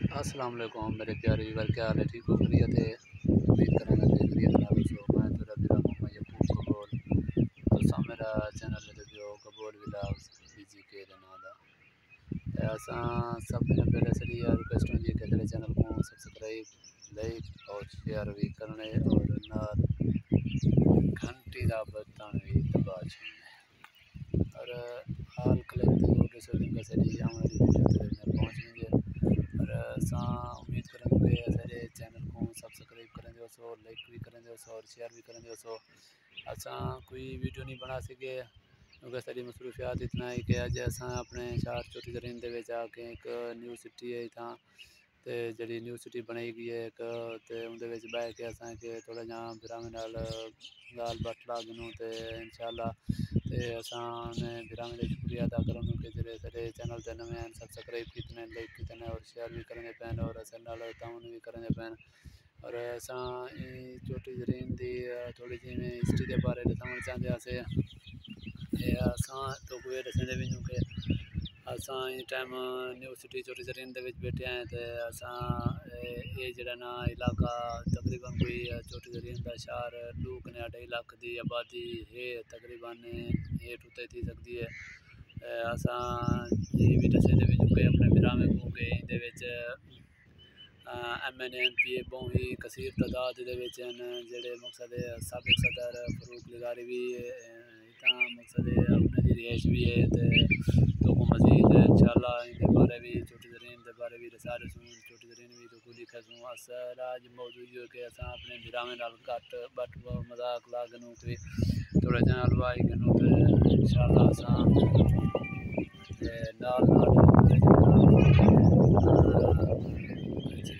अस्सलाम वालेकुम मेरे प्यारे व्यूअर, क्या हाल है? ठीक हो? खैरियत है? उम्मीद करेंगे कि खैरियत नाल सो। मैं तो रबी मोहम्मद यकूब कबूल तो मेरा चैनल है जो कबूल व्लॉग्स पीजी के नाम दा असां सब ने पहले से यार रिक्वेस्ट होंदी है कि मेरे चैनल को सब्सक्राइब लाइक और शेयर भी करने और नाल घंटी दा बटन भी दबा छेड़ने और हाल कलेक्ट हो सो दिन का सही हमारी वीडियो तक पहुंच गई और असां उम्मीद करेंगे कि सारे चैनल को सब्सक्राइब करें सो, लाइक भी करें सो और शेयर भी करें सो। असां कोई वीडियो नहीं बना सके क्योंकि सारी मसरूफियात इतना है कि अज असां अपने शहर छोटी जरीन के आके एक न्यू सिटी है इतना तो जी न्यू सिटी बनाई गई है एक तो उनके बह के असा थोड़ा जहाँ बिरावे नाल गाल बट ला गिनूँ तो इंशाल्लाह तो असा बिरावे का शुक्रिया अदा करूँ कि जो सारे चैनल से नवे हैं सब्सक्राइब कितने लाइक कितने और शेयर भी करने पैन और अस ताउन भी करने पैन और असा छोटी जरीन की थोड़ी जी में हिस्ट्री के बारे दसाना चाहते असां तो कोई दसेंदे भी कि असां टाइम न्यू सिटी छोटी जरीन के बैठे हैं तो असां ये जरा ना इलाका तकरीबन कोई छोटी जरीन का शहर 2.5 लाख की आबादी है तकरीबन हेठ उत्ते थी सकती है। असां ये भी दसेंदे भी कि अपने बिरामे को के इंदे MNP बहुत ही कसीर तादाद जोड़े मकसद सबक सदर फरूक लिगारी भी इतना मकसद उन्हें रिहाइश भी है तो मजीद इंशाल्लाह इन बारे भी छोटी जरीन के बारे भी रसाले सूँ छोटी जरीन भी तो लिखे सूँ असल अज मौजूद जो कि अस अपने बिरावे नाल घट बट मजाक ला गनूँ तो थोड़ा जहा हलवाई गनूँ तो इंशाल्लाह असा नाल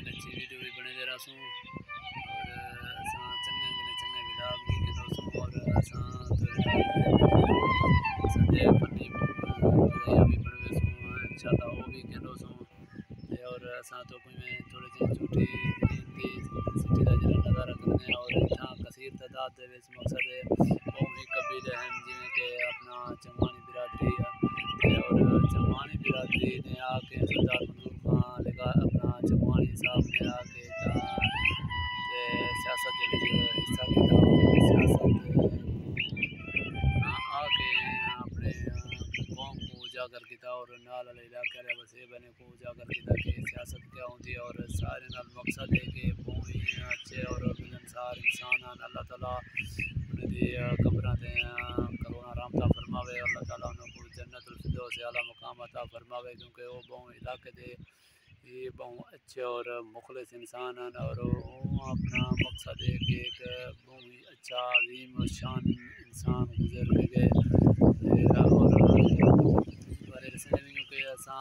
अच्छी वीडियो भी बने दे रहा सूँ और असा चंगे चंगे विलाग भी करो सूँ और असा संजय फनी भी बनवे सूँ इंशाल्लाह वो भी करो सूँ और असा तो कोई में थोड़ी जी छोटी हिंदी सिटी का जरा नज़ारा करने और इतना कसीर तादाद मकसद बहुत ही कबीले हैं जिमें कि अपना चंगवानी बिरादरी और चंगवानी बिरादरी ने आके सरदार मंजूर खान लगा अपना चंगवानी साहब ने आके सियासत हिस्सा किया सियासत आके अपने कौम को उजागर किया और नाल वाले इलाके वसे बने को उजागर किया कि सियासत क्या होती है और सारे नाल मकसद है कि बहुत ही अच्छे और मिलनसार इंसान हैं। अल्लाह ताला उनकी कब्र से करोना रामता फरमावे अल्लाह ताला उनको जन्नतुल फिरदौस आला मुकाम अता फरमावे क्योंकि वो बहुत इलाके के ये बहुत अच्छे और मुखलिस इंसान हैं और अपना मकसद है कि एक बहुत ही अच्छा अजीम शान इंसान गुजर के गए और बारे क्योंकि असा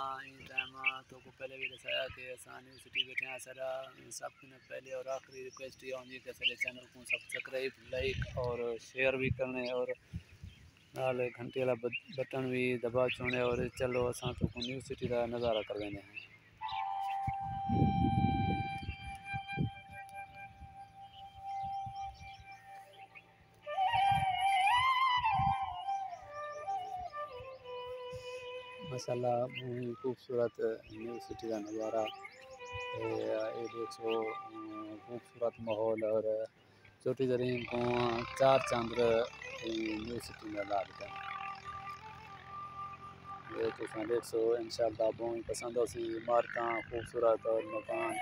टाइम तो को पहले भी दसाया कि असा न्यू सिटी बैठे हैं सारा सब पहले और आखिरी रिक्वेस्ट ये होंगी कि सारे चैनल को सब्सक्राइब लाइक और शेयर भी करने और नाल घंटे वाला बटन भी दबा छोड़ने और चलो असा तो न्यू सिटी का नज़ारा कर लेने हैं। माशाल्लाह बहुत ही खूबसूरत न्यू सिटी का नज़ारा ये देखो खूबसूरत माहौल और छोटी जरीन को चार चांद न्यू सिटी में ला दिया ये तो देख सो इंशाल्लाह बहुत ही पसंद होसी इमारत खूबसूरत और मकान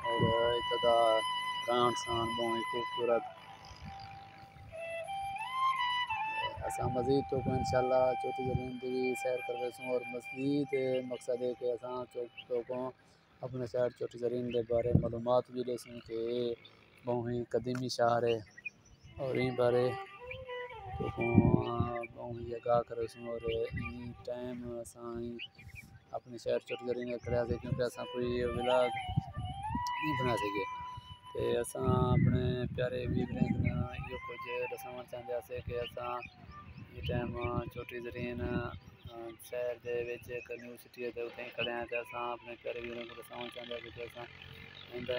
और इतना गांड सान बहुत ही खूबसूरत असा मज़ीद तो इंशाल्लाह छोटी जरीन की भी सैर करवे सूँ और मज़ीद मकसद है कि असा तो को अपने शहर छोटी जरीन के बारे मालूमात भी दे सूँ कि बहुत ही कदीमी शहर है और इन बारे तो बहुत ही आगाह करे सूँ और टाइम असा अपने शहर छोटी जरीन खड़ा से क्योंकि असा कोई व्लॉग नहीं बना सके तो असा अपने प्यारे व्यूअर यो कुछ दसाना चाहते कि असा ये टाइम छोटी जरीन शहर के न्यू सिटी है तो उतने खड़े हैं तो अस अपने प्यारे व्यूअर को दसाना चाहते हैं कि असा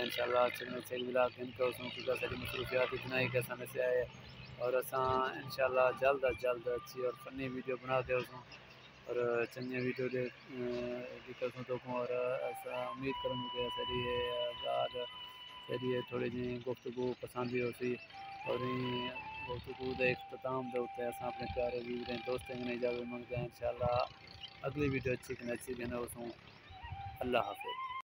इंशाल्लाह अच्छे व्लॉग इनके क्योंकि सारी मसरूफियात इतना ही कि समय से आए और असा इंशाल्लाह जल्द अज जल्द अच्छी और फनी वीडियो बना के उसमें और चंगे वीडियो दिक्कतों तो और असा उम्मीद करूँ कि सरी गाल सरी थोड़ी जी गुफ्तगू पसंद ही होसी और गुफ्तगू का इख्तिताम के उत्ते अस अपने प्यारे वीर दोस्तों ने इजाज़त मंगते हैं। इंशाअल्लाह अगली वीडियो अच्छी कि न उसों अल्लाह हाफिज़।